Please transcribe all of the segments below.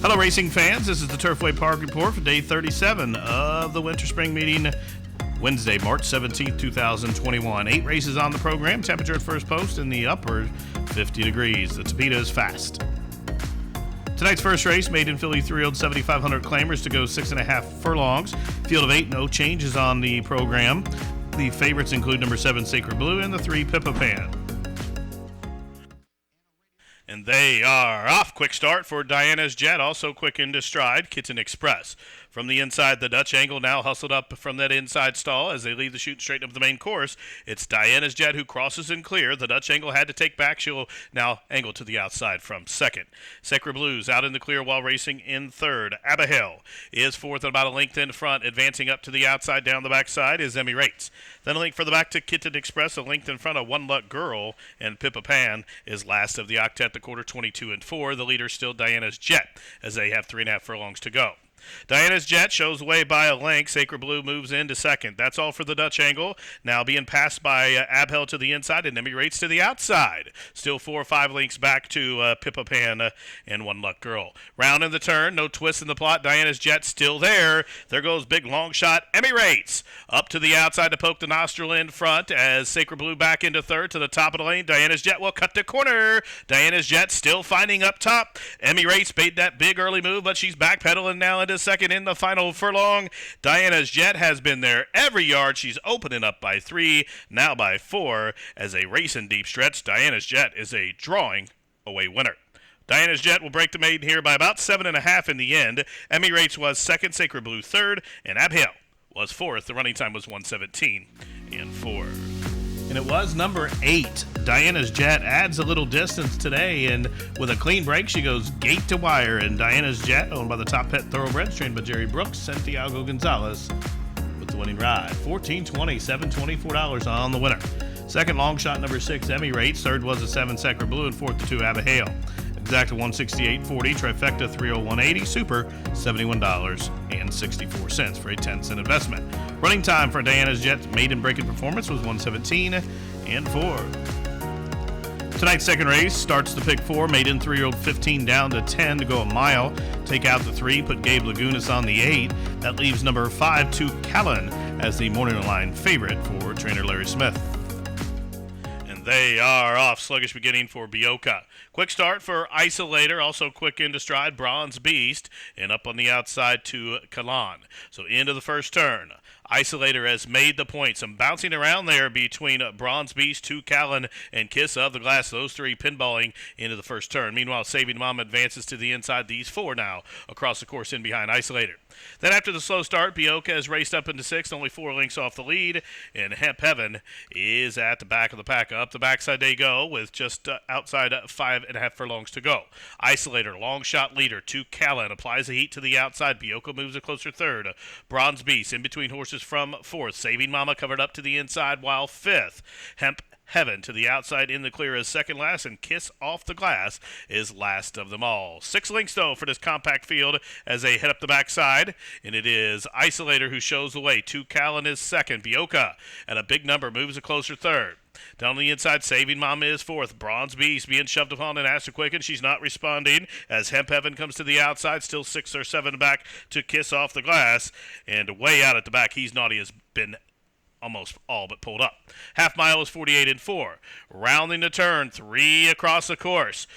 Hello, racing fans. This is the Turfway Park Report for day 37 of the Winter Spring Meeting, Wednesday, March 17th, 2021. 8 races on the program. Temperature at first post in the upper 50 degrees. The Tapeta is fast. Tonight's first race, maiden filly 3-year-old 7,500 claimers to go 6.5 furlongs. Field of 8, no changes on the program. The favorites include number 7, Sacred Blue, and the 3, Pippa Pan. And they are off. Quick start for Diana's Jet, also quick into stride, Kitten Express. From the inside, the Dutch Angle now hustled up from that inside stall as they leave the chute straight up the main course. It's Diana's Jet who crosses in clear. The Dutch Angle had to take back. She'll now angle to the outside from second. Sacred Blues out in the clear while racing in third. Abigail is fourth and about a length in front. Advancing up to the outside down the backside is Emmy Rates. Then a length further back to Kitten Express, a length in front of One Luck Girl, and Pippa Pan is last of the octet, the quarter 22 and 4. The leader still Diana's Jet as they have 3.5 furlongs to go. Diana's Jet shows the way by a length. Sacred Blue moves into second. That's all for the Dutch Angle. Now being passed by Abhel to the inside and Emmy Rates to the outside. Still 4 or 5 lengths back to Pippa Pan and One Luck Girl. Round in the turn. No twist in the plot. Diana's Jet still there. There goes big long shot. Emmy Rates up to the outside to poke the nostril in front as Sacred Blue back into third to the top of the lane. Diana's Jet will cut the corner. Diana's Jet still finding up top. Emmy Rates made that big early move, but she's backpedaling now into second in the final furlong. Diana's Jet has been there every yard. She's opening up by 3, now by 4. As a race in deep stretch, Diana's Jet is a drawing away winner. Diana's Jet will break the maiden here by about 7.5 in the end. Emmy Rates was second, Sacred Blue third, and Abhel was fourth. The running time was 1:17 and 4. And it was number 8. Diana's Jet adds a little distance today, and with a clean break, she goes gate to wire. And Diana's Jet, owned by the Top Pet Thoroughbreds, trained by Jerry Brooks, Santiago Gonzalez with the winning ride. $14.20, $724 on the winner. Second long shot, number 6, Emmy Rates. Third was a 7, Sacred Blue, and fourth, the 2, Abigail. Exacta 168.40, trifecta 301.80, super $71.64 for a 10-cent investment. Running time for Diana's Jet's maiden breaking performance was 1:17 and 4. Tonight's second race starts the pick 4, maiden 3-year-old 15 down to 10 to go a mile. Take out the 3, put Gabe Lagunas on the 8. That leaves number 5, 2 Callan, as the morning line favorite for trainer Larry Smith. They are off. Sluggish beginning for Bioka. Quick start for Isolator. Also quick into stride, Bronze Beast. And up on the outside to Kalan. So into the first turn. Isolator has made the point. Some bouncing around there between Bronze Beast, 2 Callan, and Kiss of the Glass. Those 3 pinballing into the first turn. Meanwhile, Saving Mama advances to the inside. These 4 now across the course in behind Isolator. Then after the slow start, Bioka has raced up into 6th, only 4 lengths off the lead. And Hemp Heaven is at the back of the pack. Up the backside they go with just outside 5.5 furlongs to go. Isolator, long shot leader, 2 Callan, applies the heat to the outside. Bioka moves a closer third. Bronze Beast in between horses from 4th. Saving Mama covered up to the inside while 5th. Hemp Heaven to the outside in the clear is second last, and Kiss Off the Glass is last of them all. 6 lengths, though, for this compact field as they head up the backside, and it is Isolator who shows the way. 2 Callan is second. Bioka at a big number moves a closer third. Down the inside, Saving Mama is 4th. Bronze Beast being shoved upon and asked to quicken. She's not responding as Hemp Heaven comes to the outside, still 6 or 7 back to Kiss Off the Glass, and way out at the back, He's Naughty has been almost all but pulled up. Half mile is 48 and 4. Rounding the turn, 3 across the course.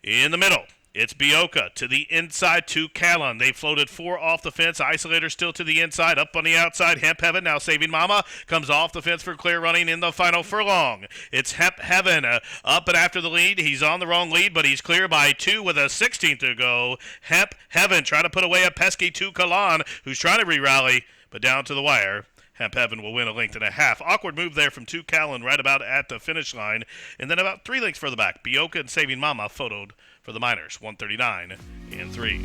In the middle, it's Bioka to the inside, 2 Callan. They floated 4 off the fence. Isolator still to the inside. Up on the outside, Hemp Heaven. Now Saving Mama comes off the fence for clear running in the final furlong. It's Hemp Heaven up and after the lead. He's on the wrong lead, but he's clear by 2 with a 16th to go. Hemp Heaven trying to put away a pesky 2 Callan, who's trying to re-rally, but down to the wire. Hemp Heaven will win a length and a half. Awkward move there from 2 Callan right about at the finish line. And then about 3 lengths further back, Bioka and Saving Mama photoed for the Miners, 139 and 3.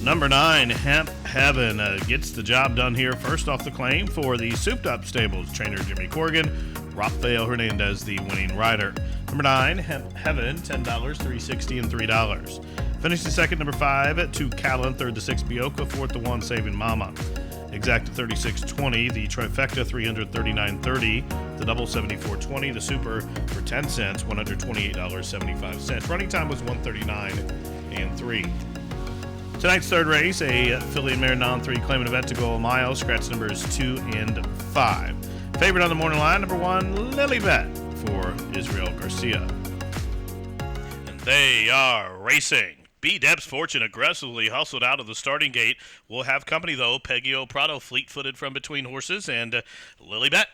Number 9, Hemp Heaven gets the job done here. First off the claim for the Souped Up Stables. Trainer Jimmy Corrigan, Rafael Hernandez, the winning rider. Number 9, Hemp Heaven, $10, $3.60, and $3. Finished the second, number 5, 2 Callan. Third, the 6 Bioka. Fourth, the 1 Saving Mama. Exacta 36.20, the trifecta 339.30, the double 74.20, the super for 10 cents, $128.75. Running time was 139 and 3. Tonight's third race, a filly and mare non-3 claiming event to go a mile. Scratch numbers 2 and 5. Favorite on the morning line, number 1, Lilybet for Israel Garcia. And they are racing. B. Deb's Fortune aggressively hustled out of the starting gate. Will have company, though. Peggio Prado fleet-footed from between horses, and Lilybet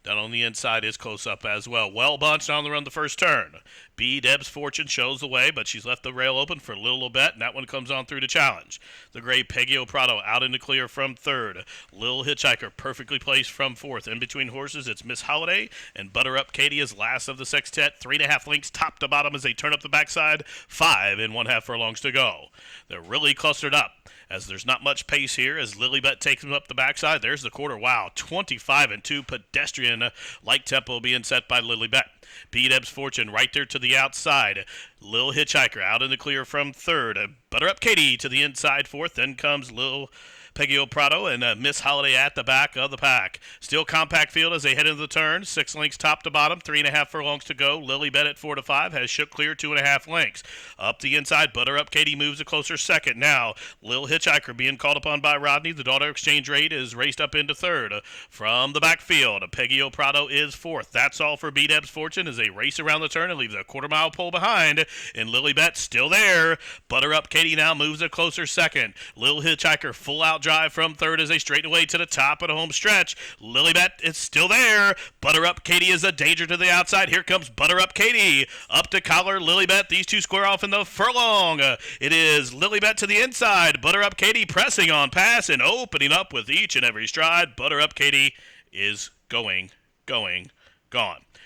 down on the inside is close up as well. Well bunched on the run the first turn. B. Deb's Fortune shows the way, but she's left the rail open for Little Bet, and that one comes on through to challenge. The gray Peggio Prado out in the clear from third. Lil Hitchhiker perfectly placed from fourth. In between horses, it's Miss Holiday, and Butter Up Katie is last of the sextet. 3.5 lengths top to bottom as they turn up the backside. 5 1/2 furlongs to go. They're really clustered up, as there's not much pace here as Lilybet takes them up the backside. There's the quarter. Wow, 25-2 pedestrian-like tempo being set by Lilybet. B. Deb's Fortune right there to the outside. Lil Hitchhiker out in the clear from third. Butter Up Katie to the inside fourth. Then comes Lil Peggio Prado and Miss Holiday at the back of the pack. Still compact field as they head into the turn. 6 lengths top to bottom. 3.5 furlongs to go. Lilybet at 4 to 5 has shook clear 2.5 lengths. Up the inside, Butter Up Katie moves a closer second. Now, Lil Hitchhiker being called upon by Rodney. The Daughter Exchange Rate is raced up into third. From the backfield, Peggio Prado is fourth. That's all for B. Deb's Fortune as they race around the turn and leave the quarter-mile pole behind. And Lilybet still there. Butter Up Katie now moves a closer second. Lil Hitchhiker full out drive from third as they straighten away to the top of the home stretch. Lilybet is still there. Butter Up Katie is a danger to the outside. Here comes Butter Up Katie. Up to collar Lilybet. These two square off in the furlong. It is Lilybet to the inside. Butter Up Katie pressing on pass and opening up with each and every stride. Butter Up Katie is gone.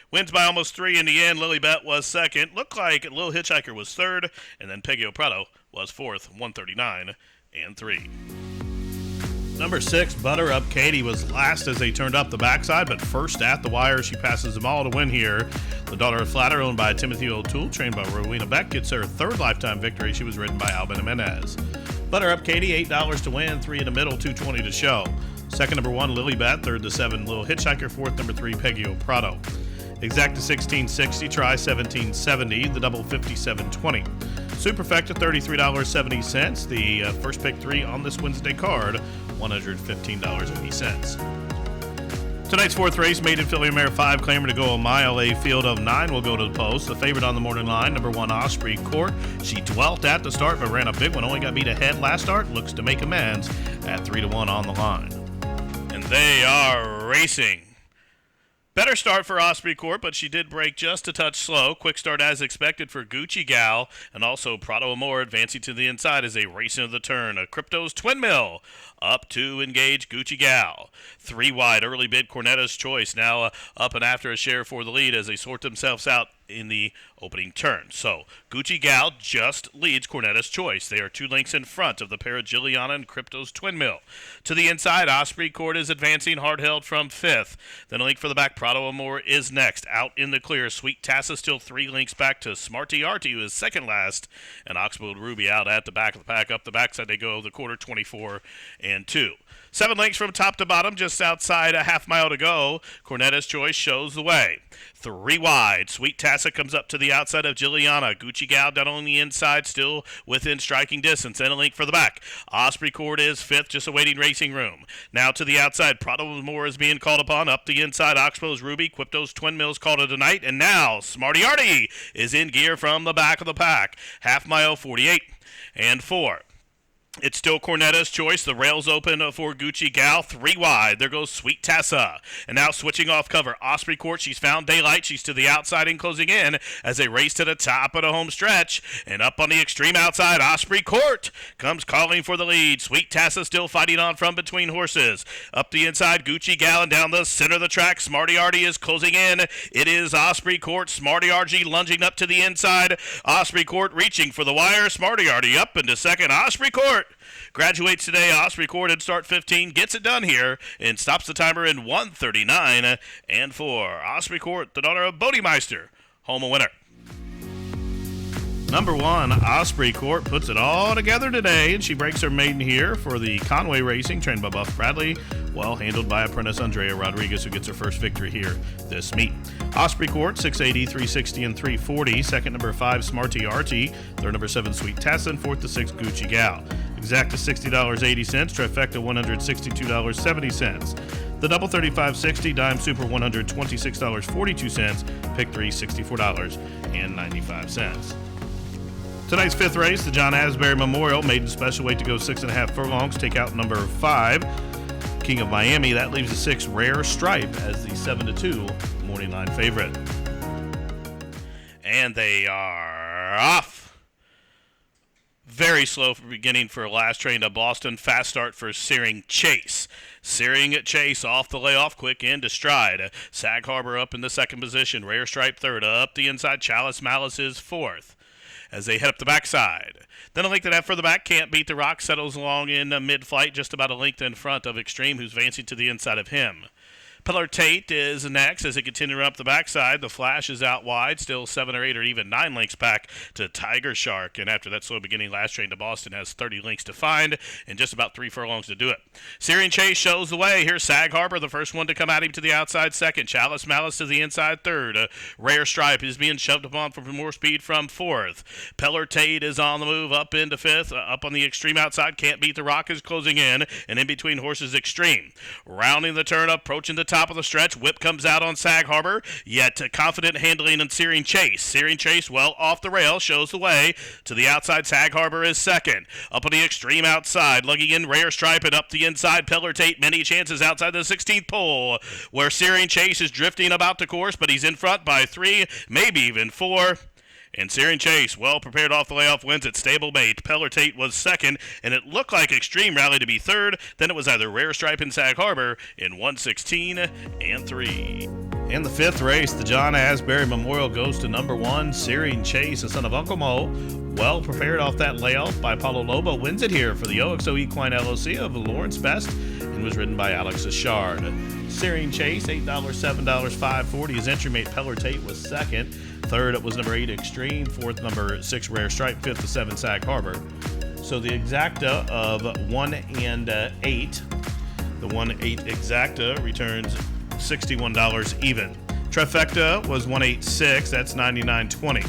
Wins by almost 3 in the end. Lilybet was second. Looked like Lil Hitchhiker was third, and then Peggio Prado was fourth, 139-3. Number 6, Butter Up Katie was last as they turned up the backside, but first at the wire. She passes them all to win here. The Daughter of Flatter, owned by Timothy O'Toole, trained by Rowena Beck, gets her third lifetime victory. She was ridden by Albin Jimenez. Butter Up Katie, $8 to win, 3 in the middle, $2.20 to show. Second, number 1, Lilybet. Third to 7, Lil Hitchhiker. Fourth, number 3, Peggio Prado. Exacta 1660, try 1770, the double 5720. Superfecta $33.70. The first pick 3 on this Wednesday card, $115.80. Tonight's fourth race, maiden filly mare 5, claiming to go a mile. A field of 9 will go to the post. The favorite on the morning line, number 1, Osprey Court. She dwelt at the start but ran a big one. Only got beat ahead last start. Looks to make amends at 3 to 1 on the line. And they are racing. Better start for Osprey Court, but she did break just a touch slow. Quick start as expected for Gucci Gal, and also Prado Amor advancing to the inside as they race into the turn. A Crypto's Twin Mill up to engage Gucci Gal. 3 wide, early bid Cornetta's Choice now up and after a share for the lead as they sort themselves out in the opening turn. So Gucci Gal just leads Cornetta's Choice. They are 2 lengths in front of the pair of Gilliana and Crypto's Twin Mill. To the inside, Osprey Court is advancing, hard held from 5th. Then a link for the back, Prado Amor is next. Out in the clear, Sweet Tassa still 3 lengths back to Smarty Artie, who is second last, and Oxbow Ruby out at the back of the pack. Up the backside they go, the quarter 24-2. 7 lengths from top to bottom, just outside a half mile to go. Cornetta's Choice shows the way. 3 wide. Sweet Tassa comes up to the outside of Gilliana. Gucci Gal down on the inside, still within striking distance. And a link for the back. Osprey Court is 5th, just awaiting racing room. Now to the outside. Prado Amor is being called upon. Up the inside, Oxbow's Ruby. Quipto's Twin Mills called it a night. And now Smarty Artie is in gear from the back of the pack. Half mile, 48-4. It's still Cornetta's Choice. The rails open for Gucci Gal. 3 wide. There goes Sweet Tassa. And now switching off cover. Osprey Court. She's found daylight. She's to the outside and closing in as they race to the top of the home stretch. And up on the extreme outside, Osprey Court comes calling for the lead. Sweet Tassa still fighting on from between horses. Up the inside, Gucci Gal, and down the center of the track, Smarty Artie is closing in. It is Osprey Court. Smarty Artie lunging up to the inside. Osprey Court reaching for the wire. Smarty Artie up into second. Osprey Court graduates today. Osprey Court at start 15, gets it done here, and stops the timer in 1:39-4. Osprey Court, the daughter of Bodemeister, home a winner. Number 1, Osprey Court puts it all together today, and she breaks her maiden here for the Conway Racing, trained by Buff Bradley, well handled by apprentice Andrea Rodriguez, who gets her first victory here this meet. Osprey Court, 680, 360, and 340. Second, number 5, Smarty Artie. Third, number 7, Sweet Tassa, and fourth to 6, Gucci Gal. Exacta $60.80, Trifecta $162.70. The double $35.60, Dime Super $126.42, Pick 3 $64.95. Tonight's fifth race, the John Asbury Memorial, maiden special weight to go 6.5 furlongs. Take out number 5, King of Miami. That leaves the 6, Rare Stripe, as the 7-2 morning line favorite. And they are off. Very slow for beginning for last train to Boston. Fast start for Searing Chase. Searing Chase off the layoff, quick into stride. Sag Harbor up in the second position. Rare Stripe third. Up the inside, Chalice Malice is fourth as they head up the backside. Then a length and a half further back, Can't Beat the Rock settles along in mid-flight, just about a length in front of Extreme, who's advancing to the inside of him. Pillar Tate is next as they continue up the backside. The Flash is out wide, still 7 or 8 or even 9 lengths back to Tiger Shark. And after that slow beginning, last train to Boston has 30 lengths to find and just about 3 furlongs to do it. Searing Chase shows the way. Here's Sag Harbor, the first one to come at him to the outside second. Chalice Malice to the inside third. Rare Stripe is being shoved upon for more speed from fourth. Pillar Tate is on the move up into fifth. Up on the extreme outside, Can't Beat the Rock is closing in. And in between horses, Extreme. Rounding the turn, approaching the top of the stretch. Whip comes out on Sag Harbor, yet confident handling and Searing Chase. Searing Chase well off the rail, shows the way. To the outside, Sag Harbor is second. Up on the extreme outside, lugging in Rare Stripe, and up the inside, Pillar Tate. Many chances outside the 16th pole, where Searing Chase is drifting about the course, but he's in front by 3, maybe even 4. And Searing Chase, well prepared off the layoff, wins at stablemate. Pillar Tate was second, and it looked like Extreme rallied to be third. Then it was either Rare Stripe and Sag Harbor in 1:16 and 3. In the fifth race, the John Asbury Memorial goes to number 1, Searing Chase, the son of Uncle Mo. Well prepared off that layoff by Paulo Lobo, wins it here for the OXO Equine LLC of Lawrence Best, and was ridden by Alex Ashard. Searing Chase, $8, $7, $5.40. His entry mate Pillar Tate was second. Third, it was number 8, Extreme. Fourth, number 6, Rare Stripe. Fifth to 7, Sag Harbor. So the exacta of 1 and 8, the 1-8 exacta returns $61 even. Trifecta was 186, that's $99.20.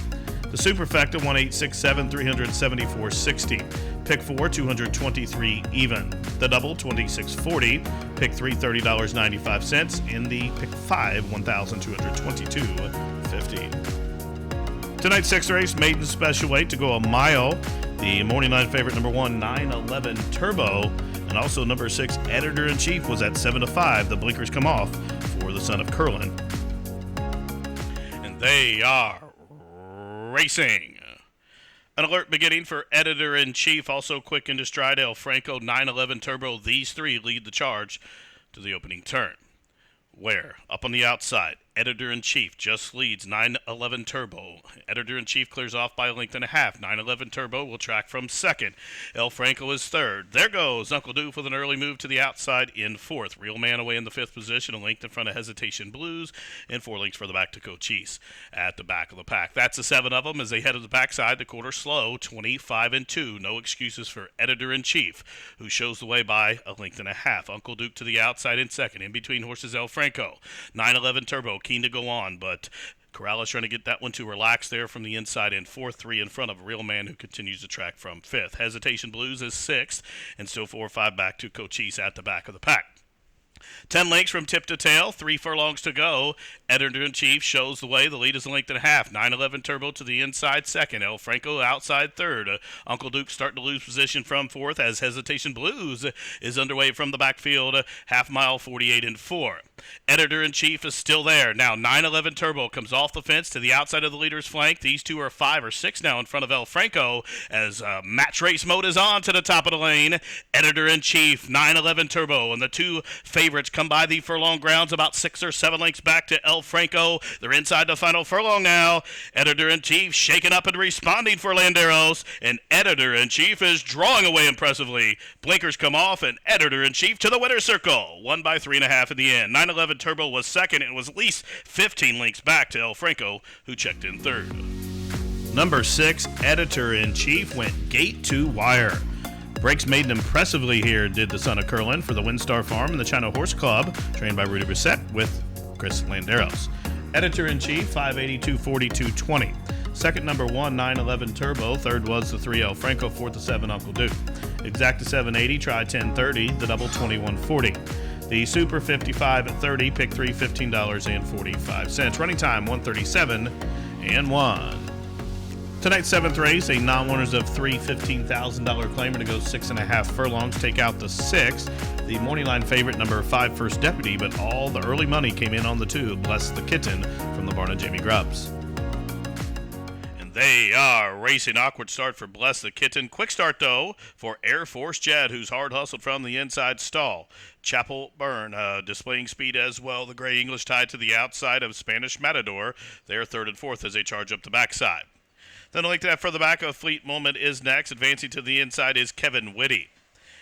The superfecta 1867, $374.60. Pick 4, $223 even. The double, $26.40. Pick 3, $30.95. And the pick 5, $1,222.50. Tonight's sixth race, maiden special weight to go a mile. The morning line favorite, number 1, 911 Turbo. And also number 6, Editor-in-Chief, was at 7-5. The blinkers come off for the son of Curlin. And they are racing. An alert beginning for Editor-in-Chief, also quick into stride. El Franco, 911 Turbo. These three lead the charge to the opening turn. Where, up on the outside, Editor-in-Chief just leads 911 Turbo. Editor-in-Chief clears off by a length and a half. 911 Turbo will track from second. El Franco is third. There goes Uncle Doof with an early move to the outside in fourth. Real Man away in the fifth position, a length in front of Hesitation Blues, and 4 lengths further back to Cochise at the back of the pack. That's the 7 of them as they head to the backside. The quarter slow, 25-2. No excuses for Editor-in-Chief, who shows the way by a length and a half. Uncle Duke to the outside in second. In between horses, El Franco. 911 Turbo keen to go on, but Corrales trying to get that one to relax there from the inside in 4-3 in front of Real Man, who continues to track from fifth. Hesitation Blues is sixth, and still 4-5 back to Cochise at the back of the pack. 10 lengths from tip to tail, 3 furlongs to go. Editor-in-Chief shows the way. The lead is a length and a half. 911 Turbo to the inside second. El Franco outside third. Uncle Duke starting to lose position from fourth as Hesitation Blues is underway from the backfield. Half mile, 48-4. Editor-in-Chief is still there. Now 911 Turbo comes off the fence to the outside of the leader's flank. These two are 5 or 6 now in front of El Franco as match race mode is on to the top of the lane. Editor-in-Chief, 911 Turbo, and the two favorites come by the furlong grounds about 6 or 7 lengths back to El Franco. They're inside the final furlong now. Editor-in-Chief shaking up and responding for Landeros, and Editor-in-Chief is drawing away impressively. Blinkers come off, and Editor-in-Chief to the winner's circle. Won by 3.5 in the end. 911 Turbo was second and was at least 15 lengths back to El Franco, who checked in third. Number 6, Editor-in-Chief, went gate to wire. Breaks maiden impressively here, did the son of Curlin for the Windstar Farm and the China Horse Club, trained by Rudy Brissett with Chris Landeros. Editor-in-Chief, 582, 42, 20. Second, number 1, 911 Turbo. Third was the 3, El Franco. Fourth, the 7, Uncle Duke. Exacta 780, try 1030, the double 2140. The Super 55 at 30, pick 3, $15.45. Running time 137 and 1. Tonight's seventh race, a non-winners of three $15,000 claimer to go 6.5 furlongs. Take out the 6. The morning line favorite, number 5, First Deputy, but all the early money came in on the 2. Bless the Kitten from the barn of Jamie Grubbs. And they are racing. Awkward start for Bless the Kitten. Quick start, though, for Air Force Jet, who's hard hustled from the inside stall. Chapel Burn displaying speed as well. The Gray English tied to the outside of Spanish Matador. They're third and fourth as they charge up the backside. Then I like that further back, a Fleet Moment is next. Advancing to the inside is Kevin Whitty.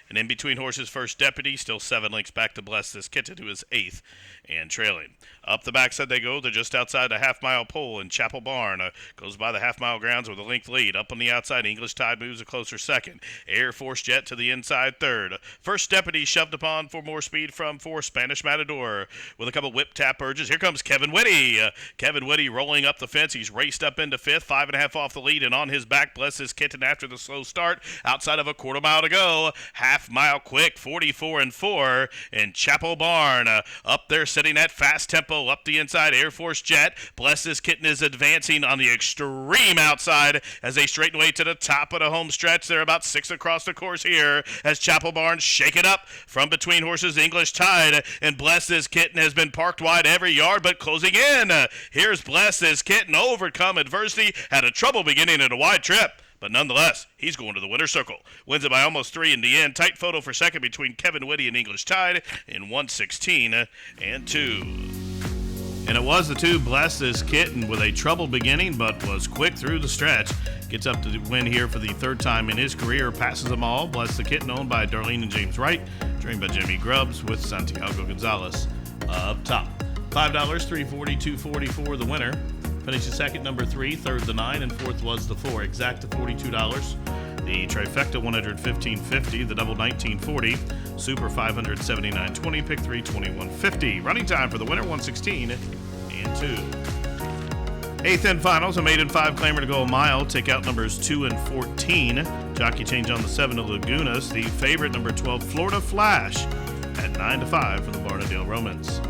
And in between horses, First Deputy, still 7 lengths back to Bless This Kitten, who is 8th and trailing. Up the backside they go. They're just outside the half-mile pole, and Chapel Barn goes by the half-mile grounds with a length lead. Up on the outside, English Tide moves a closer second. Air Force Jet to the inside third. First Deputy shoved upon for more speed from 4 Spanish Matador with a couple whip tap urges. Here comes Kevin Whitty. Kevin Whitty rolling up the fence. He's raced up into 5th, 5.5 off the lead, and on his back, Bless This Kitten after the slow start. Outside of a quarter mile to go. Half-mile quick, 44 and 4, and Chapel Barn up there sitting at fast tempo up the inside. Air Force Jet. Bless This Kitten is advancing on the extreme outside as they straighten away to the top of the home stretch. They're about 6 across the course here as Chapel Barn shake it up from between horses. English Tide and Bless This Kitten has been parked wide every yard, but closing in. Here's Bless This Kitten, overcome adversity, had a trouble beginning at a wide trip. But nonetheless, he's going to the winner's circle. Wins it by almost 3 in the end. Tight photo for second between Kevin Whitty and English Tide in 1:16 and 2. And it was the 2, Bless This Kitten, with a troubled beginning, but was quick through the stretch. Gets up to the win here for the 3rd time in his career. Passes them all. Bless the Kitten, owned by Darlene and James Wright. Trained by Jimmy Grubbs with Santiago Gonzalez up top. $5, $340, $240 for the winner. Finishes second, number 3, third the 9, and fourth was the 4. Exacta $42. The trifecta $115.50, the double $19.40, super $579.20, pick 3 $21.50. Running time for the winner 1:16 and 2. 8th and finals, a maiden 5 claimer to go a mile. Take out numbers 2 and 14. Jockey change on the 7 of Lagunas. The favorite, number 12, Florida Flash, at 9-5 for the Barnadale Romans.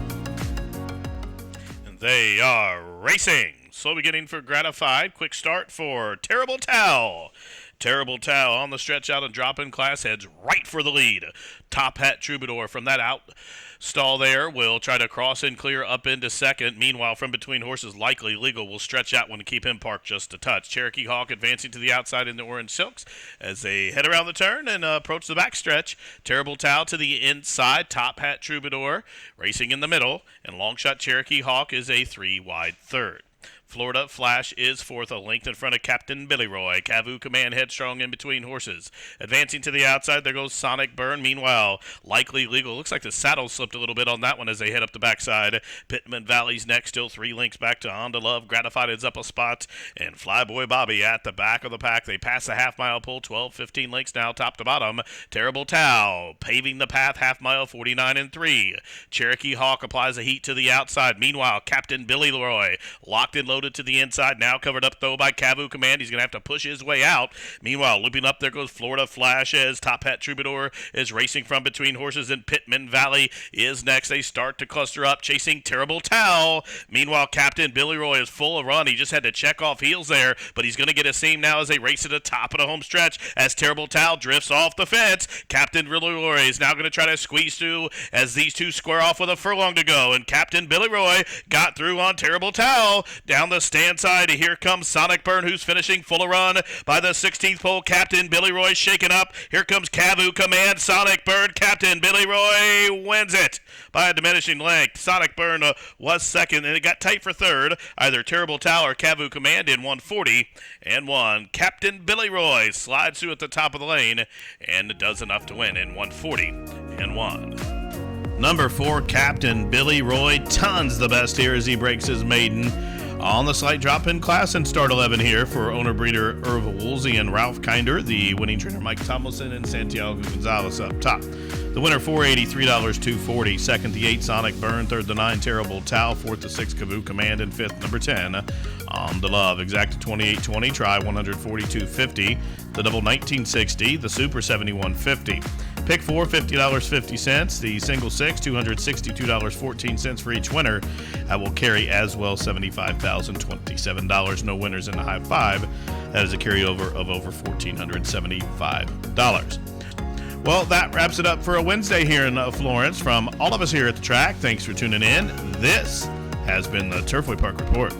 And they are racing. Slow beginning for Gratified. Quick start for Terrible Towel. Terrible Towel on the stretch out and drop in class heads right for the lead. Top Hat Troubadour from that out stall there will try to cross and clear up into second. Meanwhile, from between horses, Likely Legal will stretch out one to keep him parked just a touch. Cherokee Hawk advancing to the outside in the orange silks as they head around the turn and approach the backstretch. Terrible Towel to the inside. Top Hat Troubadour racing in the middle, and Longshot Cherokee Hawk is a 3-wide third. Florida Flash is fourth, a length in front of Captain Billy Roy. Cavu Command headstrong in between horses. Advancing to the outside, there goes Sonic Burn. Meanwhile, Likely Legal. Looks like the saddle slipped a little bit on that one as they head up the backside. Pittman Valley's next, still 3 lengths back to Honda Love. Gratified is up a spot. And Flyboy Bobby at the back of the pack. They pass the half-mile pull, 12-15 lengths now, top to bottom. Terrible Towel paving the path, half-mile, 49 and 3. Cherokee Hawk applies a heat to the outside. Meanwhile, Captain Billy Roy locked and loaded to the inside, now covered up though by Cavu Command. He's going to have to push his way out. Meanwhile, looping up, there goes Florida Flash as Top Hat Troubadour is racing from between horses, and Pittman Valley is next. They start to cluster up, chasing Terrible Towel. Meanwhile, Captain Billy Roy is full of run. He just had to check off heels there, but he's going to get a seam now as they race to the top of the home stretch as Terrible Towel drifts off the fence. Captain Billy Roy is now going to try to squeeze through as these two square off with a furlong to go, and Captain Billy Roy got through on Terrible Towel. Down the stand side, here comes Sonic Burn, who's finishing full of run by the 16th pole. Captain Billy Roy shaking up. Here comes Cavu Command. Sonic Burn. Captain Billy Roy wins it by a diminishing length. Sonic Burn was second, and it got tight for third. Either Terrible Towel or Cavu Command in 1:40 and 1. Captain Billy Roy slides through at the top of the lane and does enough to win in 1:40 and 1. Number 4, Captain Billy Roy, tons the best here as he breaks his maiden. On the slight drop in class in start 11 here for owner-breeder Irv Woolsey and Ralph Kinder, the winning trainer Mike Tomlinson and Santiago Gonzalez up top. The winner, $480, $240. Second, the 8, Sonic Burn. Third, the 9, Terrible Tao. Fourth, the 6, Kavu Command. And fifth, number 10, On the Love. Exacta 2820, try 142.50. The double 1960, the super 71.50. Pick 4, $50.50. The single 6, $262.14 for each winner. I will carry as well $75,027. No winners in the high 5. That is a carryover of over $1,475. Well, that wraps it up for a Wednesday here in Florence. From all of us here at the track, thanks for tuning in. This has been the Turfway Park Report.